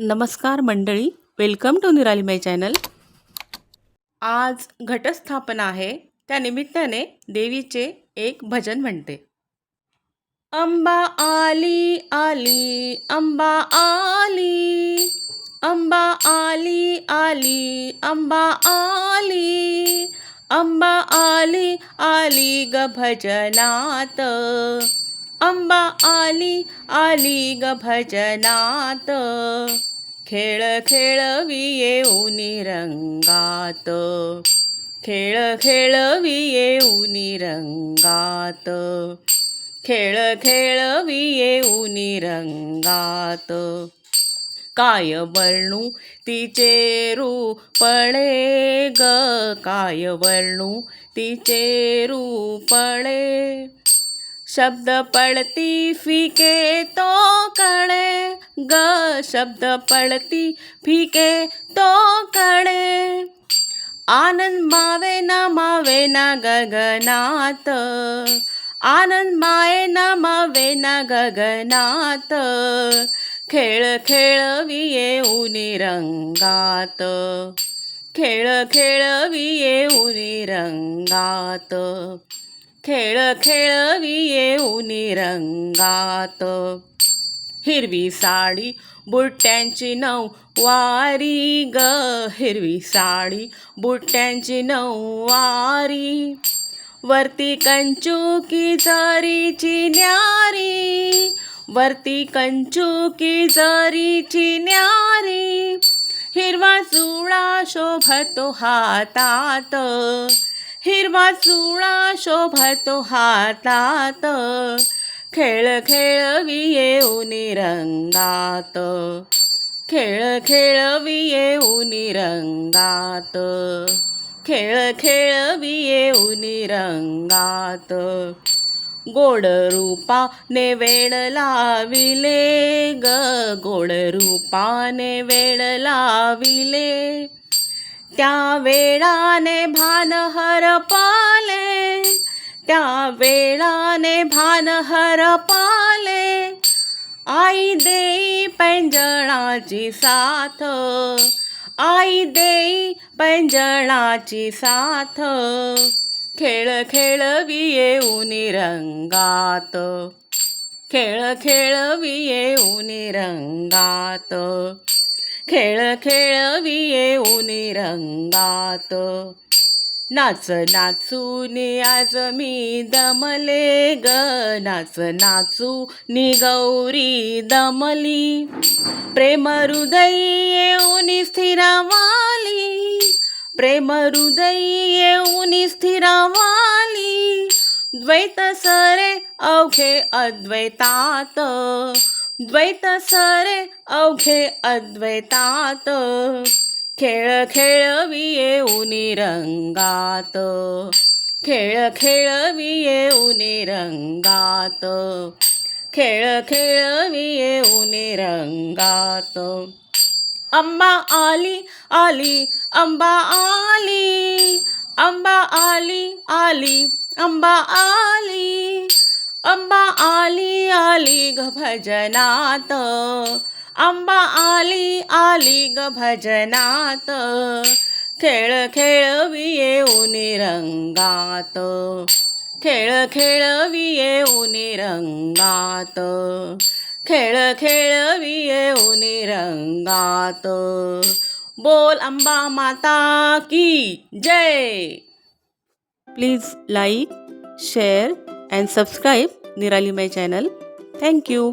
नमस्कार मंडळी, welcome to निराली माय चॅनल. आज घटस्थापना आहे. त्या निमित्ताने देवीचे एक भजन म्हणते. अंबा आली आली, अंबा आली, अंबा आली आली, अंबा आली, अंबा आली आली ग भजनात, अंबा आली आली ग भजनात, खेळ खेळवी येऊनी रंगात, खेळ खेळवी येऊनी रंगात, खेळ खेळवी येऊनी रंगात. काय वर्णू तिचे रूपणे ग, काय वर्णू तिचे रूपणे, शब्द पडती फिके तो कणे ग, शब्द पडती फिके तो कणे, आनंद मावे ना गगनात, आनंद माये मावे ना गगनात, खेळ खेळवी येऊनी रंगात, खेळ खेळवी येऊनी रंगात, खेळ खेळवी येऊनी रंगात. हिरवी साडी बुट्ट्यांची नऊवारी ग, हिरवी साडी बुट्ट्यांची नऊवारी, वरती कंचुकी जरीची न्यारी, वरती कंचुकी जरीची न्यारी, हिरवा चुडा शोभतो हातात, हिरवा चुडा शोभतो हातात, खेळ खेळवी येऊनी रंगात, खेळ खेळवी येऊनी रंगात, खेळ खेळवी येऊनी रंगात. गोड रूपाने वेड लाविले ग, गोड रूपाने वेड लाविले, त्या वेळाने भान हरपाले, त्या वेळाने भान हरपाले, आई देई पैंजणाची साथ, आई देई पैंजणाची साथ, खेळ खेळवी येऊनी रंगात, खेळ खेळवी येऊनी रंगात, खेळ खेळवी येऊनी रंगात. नाच नाचूनी आज मी दमले ग, नाच नाचूनी गौरी दमली, प्रेम हृदयी येऊनी स्थिरावाली, प्रेम हृदयी येऊनी स्थिरावाली, द्वैत सरे अवघे अद्वैतात, द्वैत सरे अवघे अद्वैतात, खेळ खेळवी येऊनी रंगात, खेळ खेळवी येऊनी रंगात, खेळ खेळवी येऊनी रंगात. अंबा आली आली, अंबा आली, अंबा आली आली, अंबा आली, अंबा आली आली ग भजनात, अंबा आली आली ग भजनात, खेळ खेळवी येऊनी रंगात, खेळ खेळवी येऊनी रंगात, खेळ खेळवी येऊनी रंगात. बोल अंबा माता की जय. Please like, share and subscribe Nirali my channel. Thank you.